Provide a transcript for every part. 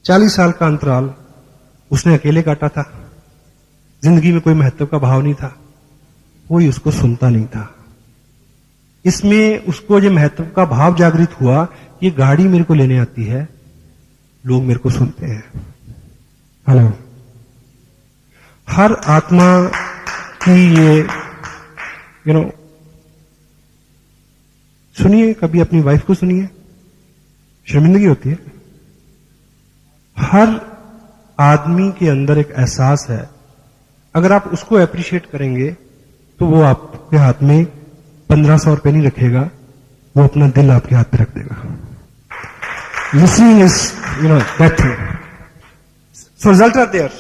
40 साल का अंतराल उसने अकेले काटा था। जिंदगी में कोई महत्व का भाव नहीं था, कोई उसको सुनता नहीं था। इसमें उसको जो महत्व का भाव जागृत हुआ, ये गाड़ी मेरे को लेने आती है, लोग मेरे को सुनते हैं। हेलो, हर आत्मा की ये सुनिए, कभी अपनी वाइफ को सुनिए, शर्मिंदगी होती है। हर आदमी के अंदर एक एहसास है, अगर आप उसको अप्रिशिएट करेंगे तो वो आपके हाथ में 1500 रुपए नहीं रखेगा, वो अपना दिल आपके हाथ पे रख देगा। Listening is that thing. So result are there,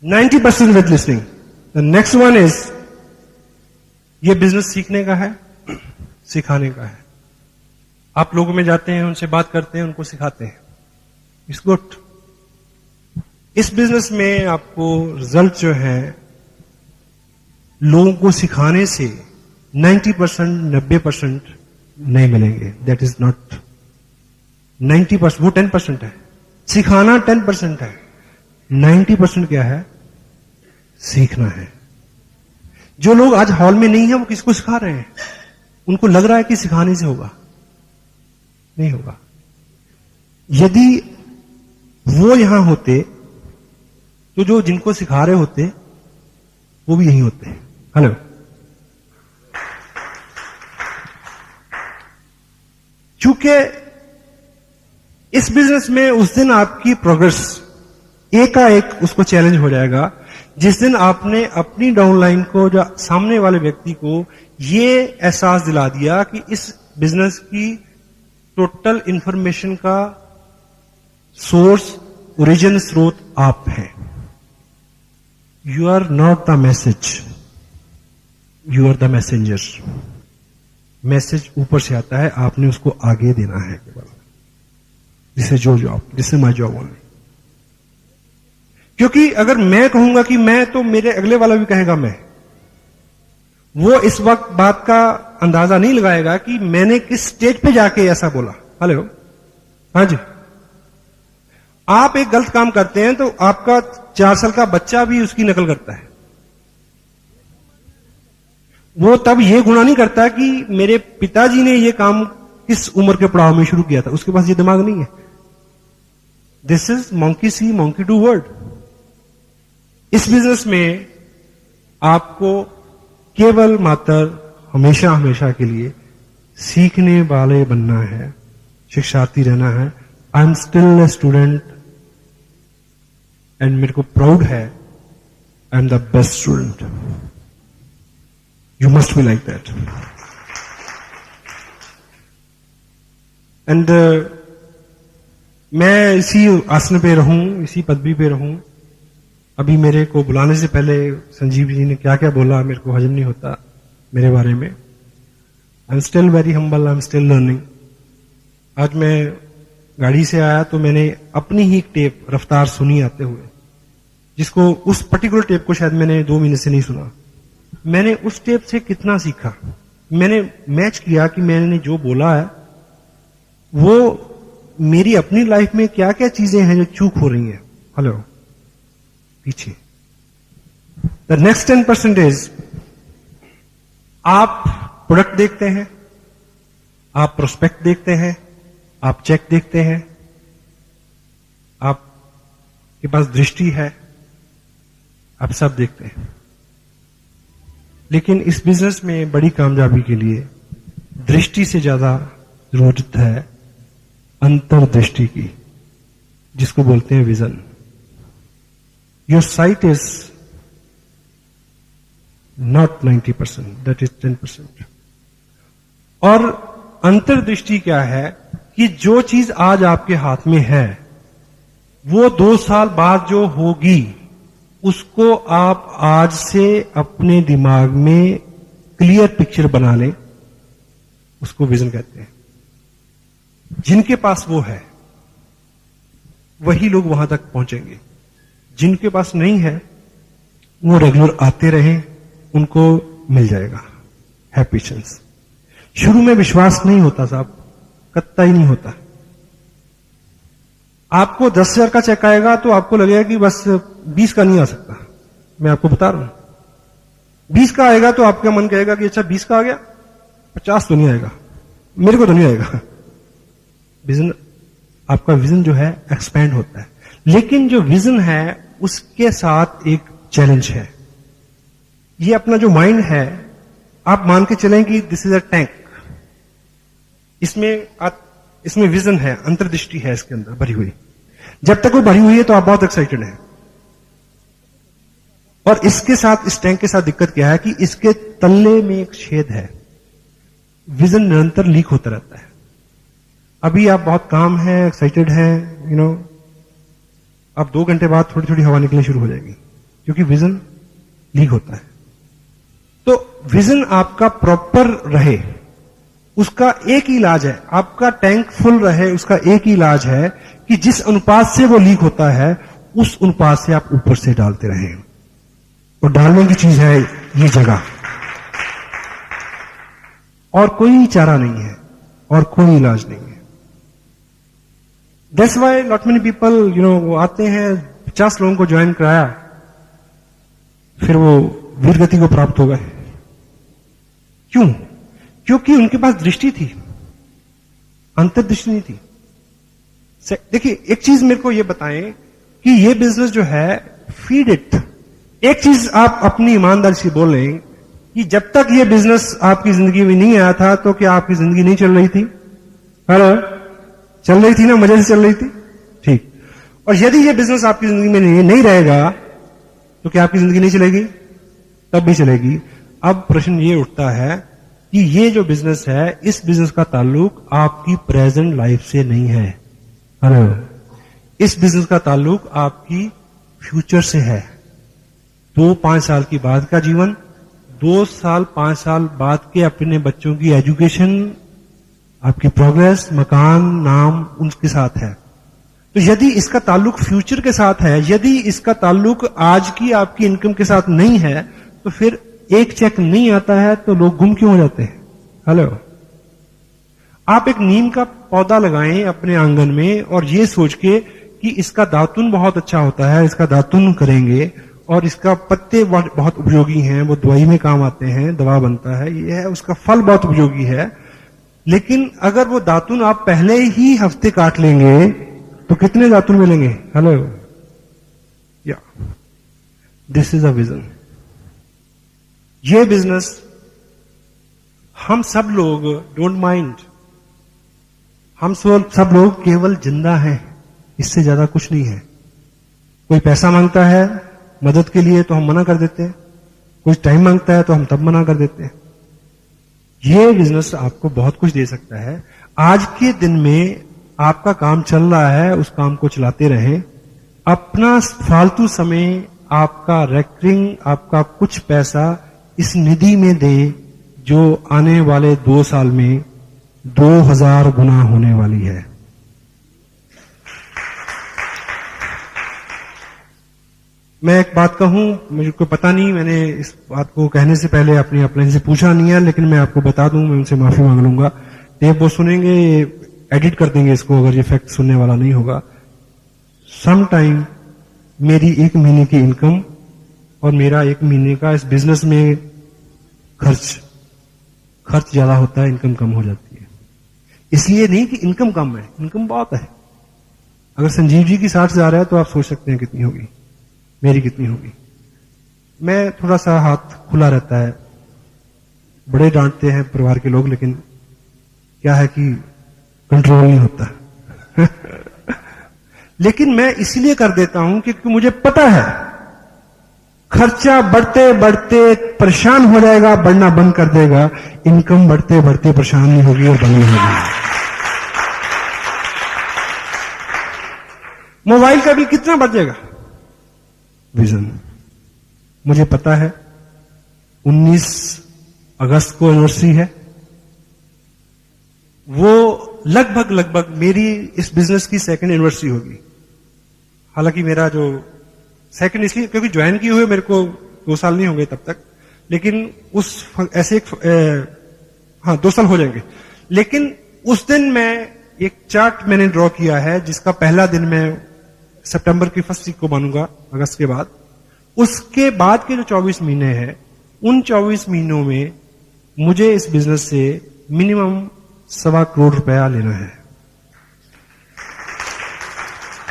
90% with listening. The next one is, ये बिजनेस सीखने का है, सिखाने का है। आप लोगों में जाते हैं, उनसे बात करते हैं, उनको सिखाते हैं, इट्स गुड। इस बिजनेस में आपको रिजल्ट जो है लोगों को सिखाने से 90%, 90% नहीं मिलेंगे। दैट इज नॉट 90%, वो 10% है। सिखाना 10% है, 90% क्या है? सीखना है। जो लोग आज हॉल में नहीं है, वो किसको सिखा रहे हैं? उनको लग रहा है कि सिखाने से होगा, नहीं होगा। यदि वो यहां होते तो जो जिनको सिखा रहे होते वो भी यहीं होते हैं। हेलो, चूंकि इस बिजनेस में उस दिन आपकी प्रोग्रेस एकाएक उसको चैलेंज हो जाएगा, जिस दिन आपने अपनी डाउनलाइन को, जो सामने वाले व्यक्ति को ये एहसास दिला दिया कि इस बिजनेस की टोटल इंफॉर्मेशन का सोर्स, ओरिजिन, स्रोत आप हैं। You are not the message, you are the messenger. Message ऊपर से आता है, आपने उसको आगे देना है केवल। This is your job, this is my job only. क्योंकि अगर मैं कहूंगा कि मैं, तो मेरे अगले वाला भी कहेगा मैं। वो इस वक्त बात का अंदाजा नहीं लगाएगा कि मैंने किस स्टेज पे जाके ऐसा बोला। हेलो, हाँ जी। आप एक गलत काम करते हैं तो आपका 4 साल का बच्चा भी उसकी नकल करता है। वो तब ये गुनाह नहीं करता कि मेरे पिताजी ने ये काम किस उम्र के पड़ाव में शुरू किया था, उसके पास ये दिमाग नहीं है। This is monkey C monkey do word. इस बिजनेस में आपको केवल मात्र हमेशा हमेशा के लिए सीखने वाले बनना है, शिक्षार्थी रहना है। I am still a student and मेरे को प्राउड है, I am the best student. You must be like that. And मैं इसी आसन पे रहूं, इसी पदवी पे रहूं। अभी मेरे को बुलाने से पहले संजीव जी ने क्या क्या बोला, मेरे को हजम नहीं होता मेरे बारे में। I am still very humble, I am still learning. आज मैं गाड़ी से आया तो मैंने अपनी ही टेप रफ्तार सुनी आते हुए, जिसको उस पर्टिकुलर टेप को शायद मैंने 2 महीने से नहीं सुना। मैंने उस टेप से कितना सीखा, मैंने मैच किया कि मैंने जो बोला है वो मेरी अपनी लाइफ में क्या क्या चीजें हैं जो चूक हो रही हैं। हेलो, पीछे द नेक्स्ट 10% इज, आप प्रोडक्ट देखते हैं, आप प्रोस्पेक्ट देखते हैं, आप चेक देखते हैं, आपके पास दृष्टि है, आप सब देखते हैं। लेकिन इस बिजनेस में बड़ी कामयाबी के लिए दृष्टि से ज्यादा जरूरत है अंतर्दृष्टि की, जिसको बोलते हैं vision. Your site is not 90%, that is 10%। और अंतर्दृष्टि क्या है कि जो चीज आज आपके हाथ में है वो 2 साल बाद जो होगी, उसको आप आज से अपने दिमाग में क्लियर पिक्चर बना लें, उसको विजन कहते हैं। जिनके पास वो है वही लोग वहां तक पहुंचेंगे। जिनके पास नहीं है वो रेगुलर आते रहें, उनको मिल जाएगा। है पेशेंस। शुरू में विश्वास नहीं होता साहब, कत्ता ही नहीं होता। आपको 10,000 का चेक आएगा तो आपको लगेगा कि बस 20 का नहीं आ सकता। मैं आपको बता रहा हूं 20 का आएगा तो आपका मन कहेगा कि अच्छा 20 का आ गया, 50 तो नहीं आएगा, मेरे को तो नहीं आएगा। विजन, आपका विजन जो है एक्सपैंड होता है, लेकिन जो विजन है उसके साथ एक चैलेंज है। ये अपना जो माइंड है, आप मान के चलें कि दिस इज अ टैंक, इसमें विजन है, अंतर्दृष्टि है इसके अंदर भरी हुई। जब तक वो भरी हुई है तो आप बहुत एक्साइटेड हैं। और इसके साथ, इस टैंक के साथ दिक्कत क्या है कि इसके तल्ले में एक छेद है, विजन निरंतर लीक होता रहता है। अभी आप बहुत काम है, एक्साइटेड हैं, यू नो, अब 2 घंटे बाद थोड़ी थोड़ी हवा निकलनी शुरू हो जाएगी, क्योंकि विजन लीक होता है। तो विजन आपका प्रॉपर रहे, उसका एक ही इलाज है, आपका टैंक फुल रहे, उसका एक ही इलाज है कि जिस अनुपात से वो लीक होता है उस अनुपात से आप ऊपर से डालते रहें। और डालने की चीज है ये जगह, और कोई चारा नहीं है और कोई इलाज नहीं है। That's why not many people, you know, वो आते हैं, 50 लोगों को ज्वाइन कराया, फिर वो वीर गति को प्राप्त हो गए। क्यों? क्योंकि उनके पास दृष्टि थी, अंतर्दृष्टि नहीं थी। देखिए, एक चीज मेरे को ये बताएं कि ये बिजनेस जो है, फीड इट। एक चीज आप अपनी ईमानदारी से बोलें कि जब तक ये बिजनेस आपकी जिंदगी में नहीं आया था तो क्या आपकी जिंदगी नहीं चल रही थी? हेलो, चल रही थी ना, मजे से चल रही थी, ठीक। और यदि ये बिजनेस आपकी जिंदगी में नहीं रहेगा तो क्या आपकी जिंदगी नहीं चलेगी? तब भी चलेगी। अब प्रश्न ये उठता है कि ये जो बिजनेस है, इस बिजनेस का ताल्लुक आपकी प्रेजेंट लाइफ से नहीं है। हेलो, इस बिजनेस का ताल्लुक आपकी फ्यूचर से है। 2-5 साल की बाद का जीवन, 2 साल 5 साल बाद के अपने बच्चों की एजुकेशन, आपकी प्रोग्रेस, मकान, नाम, उनके साथ है। तो यदि इसका ताल्लुक फ्यूचर के साथ है, यदि इसका ताल्लुक आज की आपकी इनकम के साथ नहीं है, तो फिर एक चेक नहीं आता है तो लोग गुम क्यों हो जाते हैं? हेलो, आप एक नीम का पौधा लगाएं अपने आंगन में और ये सोच के कि इसका दातुन बहुत अच्छा होता है, इसका दातुन करेंगे और इसका पत्ते बहुत उपयोगी हैं, वो दवाई में काम आते हैं, दवा बनता है, ये है, उसका फल बहुत उपयोगी है। लेकिन अगर वो दातुन आप पहले ही हफ्ते काट लेंगे तो कितने दातुन मिलेंगे? हेलो, या दिस इज अ विजन। ये बिजनेस हम सब लोग डोंट माइंड, हम सब लोग केवल जिंदा हैं, इससे ज्यादा कुछ नहीं है। कोई पैसा मांगता है मदद के लिए तो हम मना कर देते हैं, कोई टाइम मांगता है तो हम तब मना कर देते हैं। ये बिजनेस आपको बहुत कुछ दे सकता है। आज के दिन में आपका काम चल रहा है, उस काम को चलाते रहें। अपना फालतू समय, आपका रेकरिंग, आपका कुछ पैसा इस निधि में दें जो आने वाले 2 साल में 2000 गुना होने वाली है। मैं एक बात कहूं, मुझे को पता नहीं, मैंने इस बात को कहने से पहले अपनी अपलाइन से पूछा नहीं है, लेकिन मैं आपको बता दूं, मैं उनसे माफी मांग लूंगा। टेप वो सुनेंगे, एडिट कर देंगे इसको अगर ये फैक्ट सुनने वाला नहीं होगा। सम टाइम मेरी 1 महीने की इनकम और मेरा 1 महीने का इस बिजनेस में खर्च ज्यादा होता है, इनकम कम हो जाती है। इसलिए नहीं कि इनकम कम है, इनकम बहुत है। अगर संजीव जी की 60,000 है तो आप सोच सकते हैं कितनी होगी, मेरी कितनी होगी। मैं थोड़ा सा हाथ खुला रहता है, बड़े डांटते हैं परिवार के लोग, लेकिन क्या है कि कंट्रोल नहीं होता। लेकिन मैं इसलिए कर देता हूं क्योंकि मुझे पता है खर्चा बढ़ते बढ़ते परेशान हो जाएगा, बढ़ना बंद कर देगा। इनकम बढ़ते बढ़ते परेशान नहीं होगी और बढ़नी होगी। मोबाइल का बिल कितना बढ़ जाएगा? विजन। मुझे पता है 19 अगस्त को एनिवर्सरी है, वो लगभग मेरी इस बिजनेस की 2nd एनिवर्सरी होगी। हालांकि मेरा जो 2nd इसलिए क्योंकि ज्वाइन किए हुए मेरे को 2 साल नहीं होंगे तब तक, लेकिन उस ऐसे 2 साल हो जाएंगे। लेकिन उस दिन मैं एक चार्ट मैंने ड्रॉ किया है जिसका पहला दिन मैं सितंबर की फर्स्ट वीक को मानूंगा, अगस्त के बाद। उसके बाद के जो 24 महीने हैं, उन 24 महीनों में मुझे इस बिजनेस से मिनिमम 1.25 करोड़ रुपया लेना है।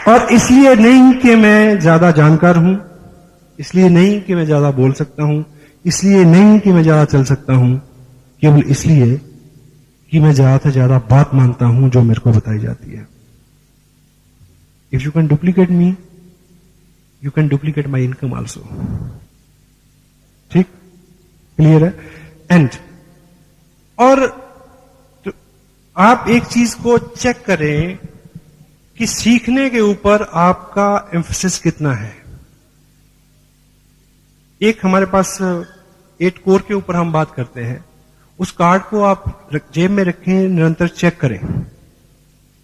और इसलिए नहीं कि मैं ज्यादा जानकार हूं, इसलिए नहीं कि मैं ज्यादा बोल सकता हूं, इसलिए नहीं कि मैं ज्यादा चल सकता हूं, केवल इसलिए कि मैं ज्यादा से ज्यादा बात मानता हूं जो मेरे को बताई जाती है। If you can duplicate me, you can duplicate my income also. ठीक, क्लियर है? एंड और तो आप एक चीज को चेक करें कि सीखने के ऊपर आपका एम्फेसिस कितना है। एक हमारे पास 8 कोर के ऊपर हम बात करते हैं, उस कार्ड को आप जेब में रखें, निरंतर चेक करें।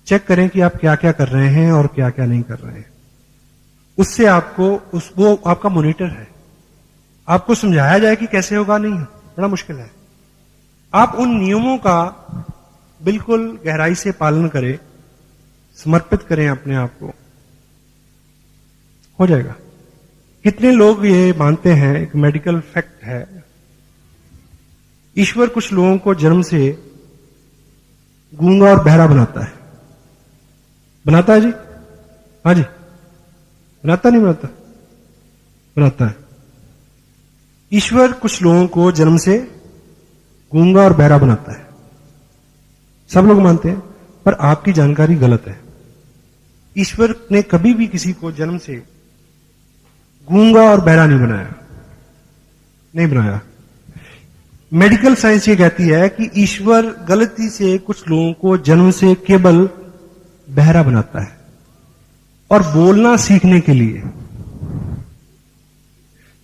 चेक करें कि आप क्या क्या कर रहे हैं और क्या क्या नहीं कर रहे हैं। उससे आपको वो आपका मॉनिटर है। आपको समझाया जाए कि कैसे होगा, नहीं, बड़ा मुश्किल है। आप उन नियमों का बिल्कुल गहराई से पालन करें, समर्पित करें अपने आप को, हो जाएगा। कितने लोग ये मानते हैं, एक मेडिकल फैक्ट है, ईश्वर कुछ लोगों को जन्म से गूंगा और बहरा बनाता है। बनाता है जी? हाँ जी, बनाता नहीं बनाता? बनाता है। ईश्वर कुछ लोगों को जन्म से गूंगा और बहरा बनाता है, सब लोग मानते हैं, पर आपकी जानकारी गलत है। ईश्वर ने कभी भी किसी को जन्म से गूंगा और बहरा नहीं बनाया, नहीं बनाया। मेडिकल साइंस ये कहती है कि ईश्वर गलती से कुछ लोगों को जन्म से केवल बहरा बनाता है, और बोलना सीखने के लिए।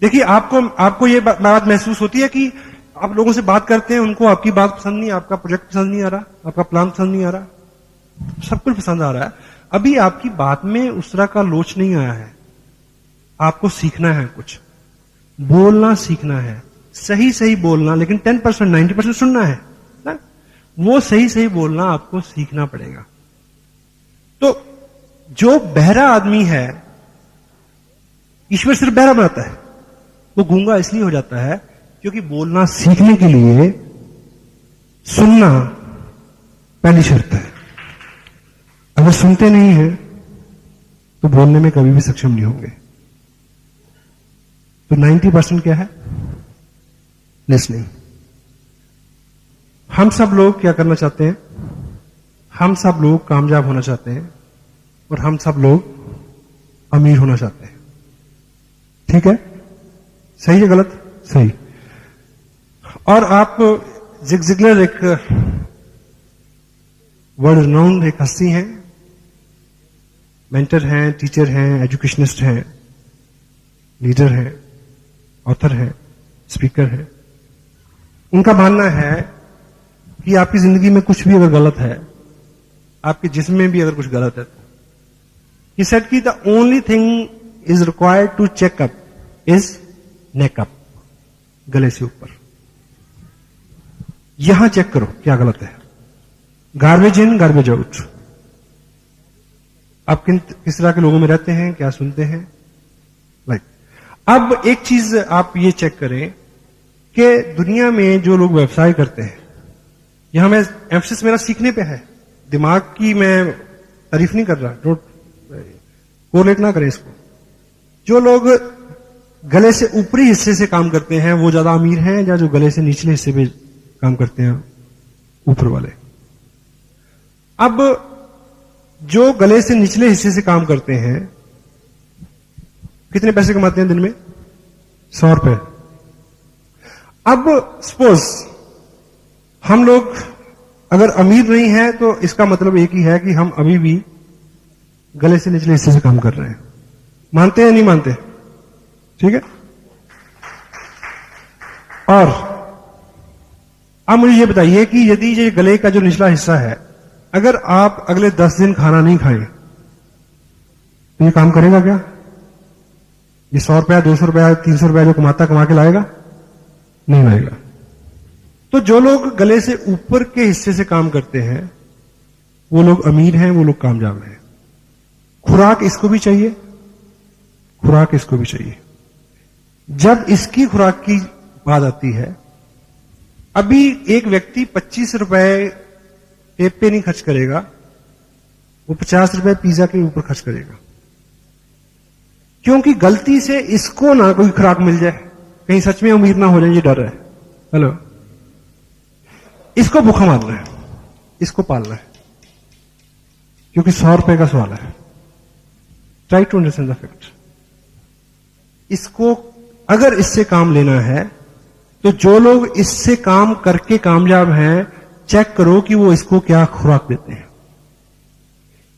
देखिए, आपको ये बात महसूस होती है कि आप लोगों से बात करते हैं, उनको आपकी बात पसंद नहीं, आपका प्रोजेक्ट पसंद नहीं आ रहा, आपका प्लान पसंद नहीं आ रहा, सब कुछ पसंद आ रहा है, अभी आपकी बात में उस तरह का लोच नहीं आया है। आपको सीखना है, कुछ बोलना सीखना है, सही सही बोलना, लेकिन 10% 90% सुनना है ना, वो सही सही बोलना आपको सीखना पड़ेगा। तो जो बहरा आदमी है, ईश्वर सिर्फ बहरा बनाता है, वो गूंगा इसलिए हो जाता है क्योंकि बोलना सीखने के लिए सुनना पहली शर्त है। अगर सुनते नहीं हैं तो बोलने में कभी भी सक्षम नहीं होंगे। तो 90% क्या है? लिसनिंग। हम सब लोग क्या करना चाहते हैं? हम सब लोग कामयाब होना चाहते हैं, और हम सब लोग अमीर होना चाहते हैं। ठीक है? सही है गलत? सही। और आप जिग जिगलर एक वर्ल्ड रिनाउंड एक हस्ती हैं, मेंटर हैं, टीचर हैं, एजुकेशनिस्ट हैं, लीडर हैं, ऑथर हैं, स्पीकर हैं। उनका मानना है कि आपकी जिंदगी में कुछ भी अगर गलत है, आपके जिस्म में भी अगर कुछ गलत है, तो he said कि the only thing is required to check up is neck up, गले से ऊपर। यहां चेक करो क्या गलत है। Garbage in garbage out. आप किस तरह के लोगों में रहते हैं, क्या सुनते हैं, लाइक। अब एक चीज आप ये चेक करें कि दुनिया में जो लोग व्यवसाय करते हैं, यहां मैं एम्फसिस मेरा सीखने पे है, दिमाग की मैं तारीफ नहीं कर रहा, डोंट कोरिलेट ना करें इसको। जो लोग गले से ऊपरी हिस्से से काम करते हैं वो ज्यादा अमीर हैं, या जो गले से निचले हिस्से पे काम करते हैं ऊपर वाले? अब जो गले से निचले हिस्से से काम करते हैं कितने पैसे कमाते हैं दिन में? 100 रुपए। अब सपोज हम लोग अगर अमीर नहीं है तो इसका मतलब एक ही है कि हम अभी भी गले से निचले हिस्से से काम कर रहे हैं। मानते हैं नहीं मानते? ठीक है। और अब मुझे ये बताइए कि यदि ये गले का जो निचला हिस्सा है, अगर आप अगले 10 दिन खाना नहीं खाएं तो ये काम करेगा क्या? ये 100 रुपया, 200 रुपया, 300 रुपया जो कमा के लाएगा? नहीं लाएगा। तो जो लोग गले से ऊपर के हिस्से से काम करते हैं वो लोग अमीर हैं, वो लोग कामयाब हैं। खुराक इसको भी चाहिए, खुराक इसको भी चाहिए। जब इसकी खुराक की बात आती है, अभी एक व्यक्ति 25 रुपए टेप पे नहीं खर्च करेगा, वो 50 रुपए पिज्जा के ऊपर खर्च करेगा, क्योंकि गलती से इसको ना कोई खुराक मिल जाए, कहीं सच में अमीर ना हो जाए, ये डर है। हेलो, इसको भूखा मारना है, इसको पालना है, क्योंकि 100 रुपए का सवाल है। Try to understand the fact. इसको अगर इससे काम लेना है, तो जो लोग इससे काम करके कामयाब हैं, चेक करो कि वो इसको क्या खुराक देते हैं।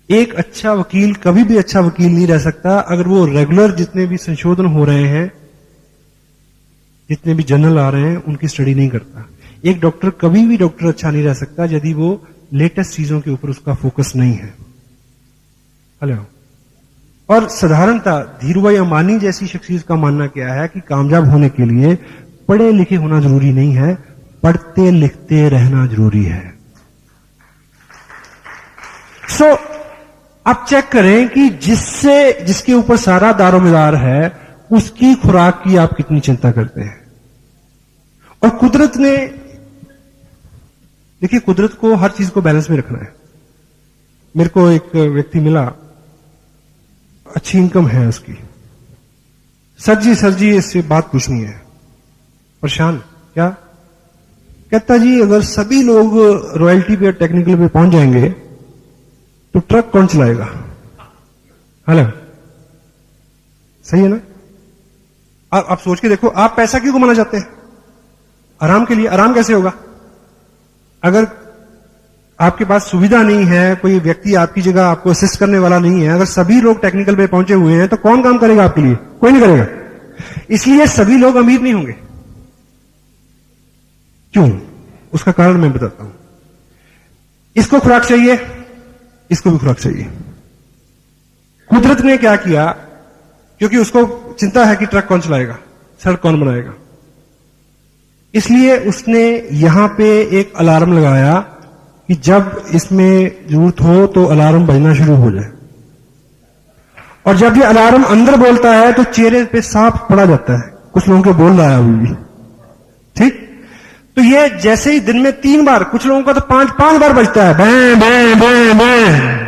एक अच्छा वकील कभी भी अच्छा वकील नहीं रह सकता अगर वो रेगुलर जितने भी संशोधन हो रहे हैं, जितने भी जर्नल आ रहे हैं, उनकी स्टडी नहीं करता। एक डॉक्टर कभी भी डॉक्टर अच्छा नहीं रह सकता यदि वो लेटेस्ट चीजों के ऊपर उसका फोकस नहीं है। हेलो। और साधारणतः धीरूभाई अंबानी जैसी शख्सियत का मानना क्या है कि कामयाब होने के लिए पढ़े लिखे होना जरूरी नहीं है, पढ़ते लिखते रहना जरूरी है। सो आप चेक करें कि जिसके ऊपर सारा दारोमदार है, उसकी खुराक की आप कितनी चिंता करते हैं। और कुदरत ने, देखिए, कुदरत को हर चीज को बैलेंस में रखना है। मेरे को एक व्यक्ति मिला, अच्छी इनकम है उसकी, सर जी इससे बात पूछनी है। परेशान क्या? कहता जी अगर सभी लोग रॉयल्टी पे और टेक्निकल पे पहुंच जाएंगे तो ट्रक कौन चलाएगा? हेलो, सही है ना? आप सोच के देखो, आप पैसा क्यों कमाना चाहते हैं? आराम के लिए। आराम कैसे होगा? अगर आपके पास सुविधा नहीं है, कोई व्यक्ति आपकी जगह आपको असिस्ट करने वाला नहीं है, अगर सभी लोग टेक्निकल पे पहुंचे हुए हैं, तो कौन काम करेगा आपके लिए? कोई नहीं करेगा। इसलिए सभी लोग अमीर नहीं होंगे। क्यों? उसका कारण मैं बताता हूं। इसको खुराक चाहिए, इसको भी खुराक चाहिए। कुदरत ने क्या किया, क्योंकि उसको चिंता है कि ट्रक कौन चलाएगा, सड़क कौन बनाएगा, इसलिए उसने यहां पे एक अलार्म लगाया कि जब इसमें जरूरत हो तो अलार्म बजना शुरू हो जाए। और जब ये अलार्म अंदर बोलता है तो चेहरे पे साफ पड़ा जाता है, कुछ लोगों को बोल रहा है अभी भी, ठीक? तो ये जैसे ही दिन में 3 बार, कुछ लोगों का तो 5 बार बजता है, बैं बैं बैं बैं,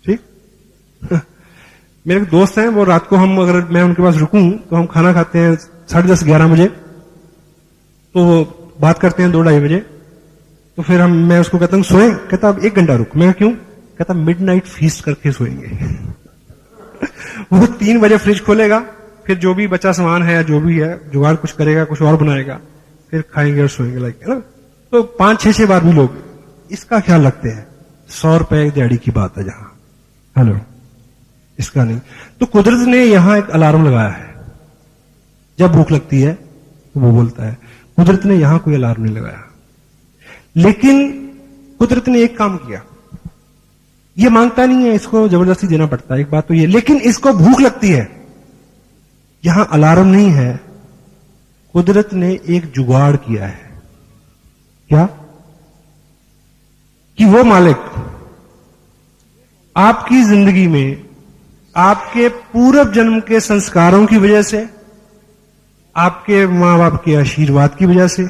ठीक? मेरे दोस्त हैं, वो रात को हम, अगर मैं उनके पास रुकूं तो हम खाना खाते हैं 10:30 11 बजे, तो वो बात करते हैं 2-2:30 बजे। तो फिर मैं उसको कहता हूं सोए, कहता अब 1 घंटा रुक। मैं क्यों? कहता मिडनाइट फीस्ट करके सोएंगे। वो 3 बजे फ्रिज खोलेगा, फिर जो भी बचा सामान है, जो भी है, जुगाड़ कुछ करेगा, कुछ और बनाएगा, फिर खाएंगे और सोएंगे, लाइक, है ना? तो 5-6 बार भी लोग इसका ख्याल रखते हैं। 100 रुपए दिहाड़ी की बात है जहां, हेलो, इसका नहीं। तो कुदरत ने यहां एक अलार्म लगाया है, जब भूख लगती है तो वो बोलता है। कुदरत ने यहां कोई अलार्म नहीं लगाया, लेकिन कुदरत ने एक काम किया, ये मांगता नहीं है, इसको जबरदस्ती देना पड़ता है, एक बात तो ये, लेकिन इसको भूख लगती है, यहां अलार्म नहीं है, कुदरत ने एक जुगाड़ किया है। क्या? कि वो मालिक आपकी जिंदगी में आपके पूर्व जन्म के संस्कारों की वजह से, आपके मां बाप के आशीर्वाद की वजह से,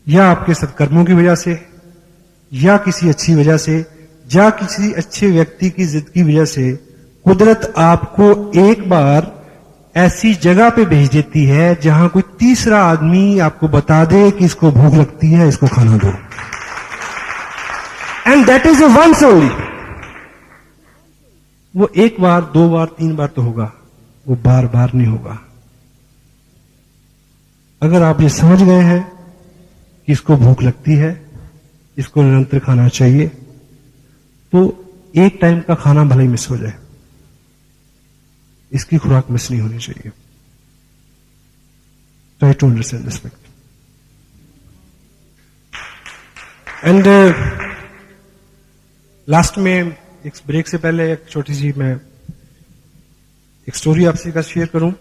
या आपके सत्कर्मों की वजह से, या किसी अच्छी वजह से, या किसी अच्छे व्यक्ति की जिद की वजह से, कुदरत आपको एक बार ऐसी जगह पे भेज देती है जहां कोई तीसरा आदमी आपको बता दे कि इसको भूख लगती है, इसको खाना दो। And that is a once only. वो 1 बार, 2 बार, 3 बार तो होगा, वो बार बार नहीं होगा। अगर आप ये समझ गए हैं कि इसको भूख लगती है, इसको निरंतर खाना चाहिए, तो एक टाइम का खाना भले ही मिस हो जाए, इसकी खुराक मिस नहीं होनी चाहिए। Try to understand this fact. And last में, एक ब्रेक से पहले एक छोटी सी मैं एक स्टोरी आपसे का शेयर करूं।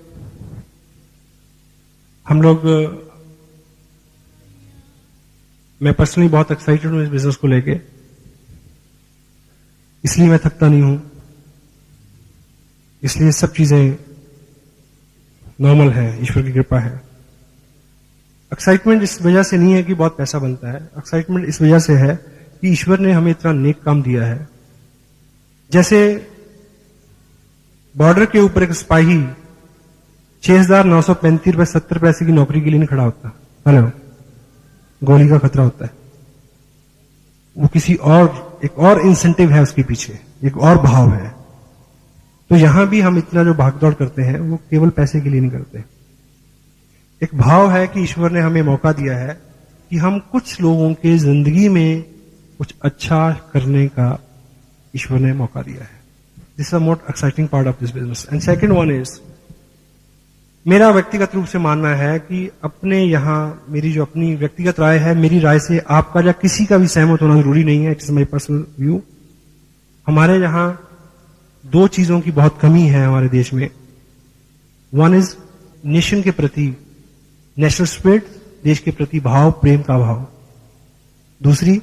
हम लोग, मैं पर्सनली बहुत एक्साइटेड हूं इस बिजनेस को लेके। इसलिए मैं थकता नहीं हूं, इसलिए सब चीजें नॉर्मल है, ईश्वर की कृपा है। एक्साइटमेंट इस वजह से नहीं है कि बहुत पैसा बनता है, एक्साइटमेंट इस वजह से है कि ईश्वर ने हमें इतना नेक काम दिया है। जैसे बॉर्डर के ऊपर एक सिपाही 6,935 रुपए 70 पैसे की नौकरी के लिए नहीं खड़ा होता, हेलो, गोली का खतरा होता है। वो किसी और एक और इंसेंटिव है उसके पीछे, एक और भाव है। तो यहां भी हम इतना जो भागदौड़ करते हैं वो केवल पैसे के लिए नहीं करते। एक भाव है कि ईश्वर ने हमें मौका दिया है कि हम कुछ लोगों के जिंदगी में कुछ अच्छा करने का ईश्वर ने मौका दिया है। This is the most exciting part of this business. And second one is, मेरा व्यक्तिगत रूप से मानना है कि अपने यहां मेरी जो अपनी व्यक्तिगत राय है, मेरी राय से आपका या किसी का भी सहमत होना जरूरी नहीं है, it is my personal view. हमारे यहां दो चीजों की बहुत कमी है हमारे देश में। वन इज नेशन के प्रति, नेशनल स्पिरिट, देश के प्रति भाव, प्रेम का भाव। दूसरी,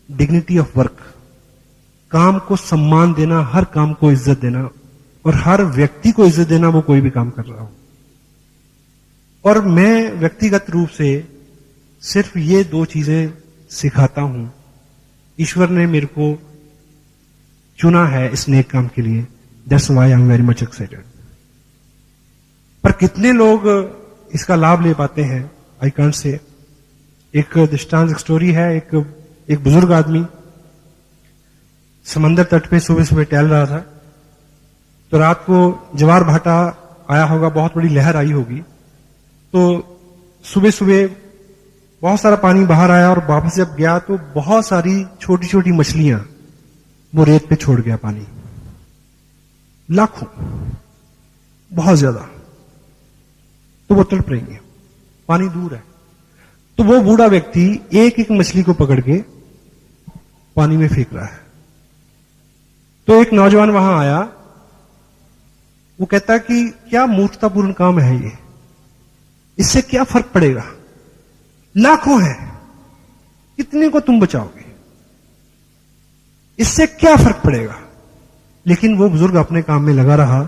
डिग्निटी ऑफ वर्क, काम को सम्मान देना, हर काम को इज्जत देना और हर व्यक्ति को इज्जत देना, वो कोई भी काम कर रहा हो। और मैं व्यक्तिगत रूप से सिर्फ ये दो चीजें सिखाता हूं। ईश्वर ने मेरे को चुना है इस नेक काम के लिए, that's why I am very much excited. पर कितने लोग इसका लाभ ले पाते हैं, आई कांट से। एक दृष्टांत, एक स्टोरी है। एक बुजुर्ग आदमी समंदर तट पे सुबह सुबह टहल रहा था, तो रात को ज्वार भाटा आया होगा, बहुत बड़ी लहर आई होगी। तो सुबह सुबह बहुत सारा पानी बाहर आया और वापस जब गया तो बहुत सारी छोटी छोटी मछलियां वो रेत पे छोड़ गया पानी, लाखों, बहुत ज्यादा। तो वो तड़प रही है, पानी दूर है। तो वो बूढ़ा व्यक्ति एक एक मछली को पकड़ के पानी में फेंक रहा है। तो एक नौजवान वहां आया, वो कहता कि क्या मूर्खतापूर्ण काम है ये, इससे क्या फर्क पड़ेगा, लाखों हैं, कितने को तुम बचाओगे, इससे क्या फर्क पड़ेगा। लेकिन वो बुजुर्ग अपने काम में लगा रहा।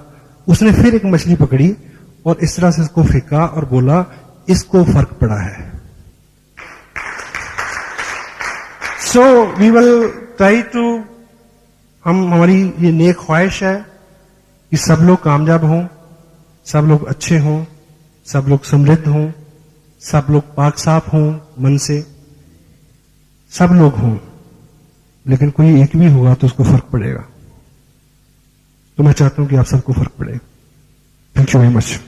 उसने फिर एक मछली पकड़ी और इस तरह से इसको फेंका और बोला, इसको फर्क पड़ा है। So we will try to, हमारी ये नेक ख्वाहिश है कि सब लोग कामयाब हों, सब लोग अच्छे हों, सब लोग समृद्ध हों, सब लोग पाक साफ हों मन से, सब लोग हों। लेकिन कोई एक भी होगा तो उसको फर्क पड़ेगा। तो मैं चाहता हूं कि आप सबको फर्क पड़े। Thank you very much.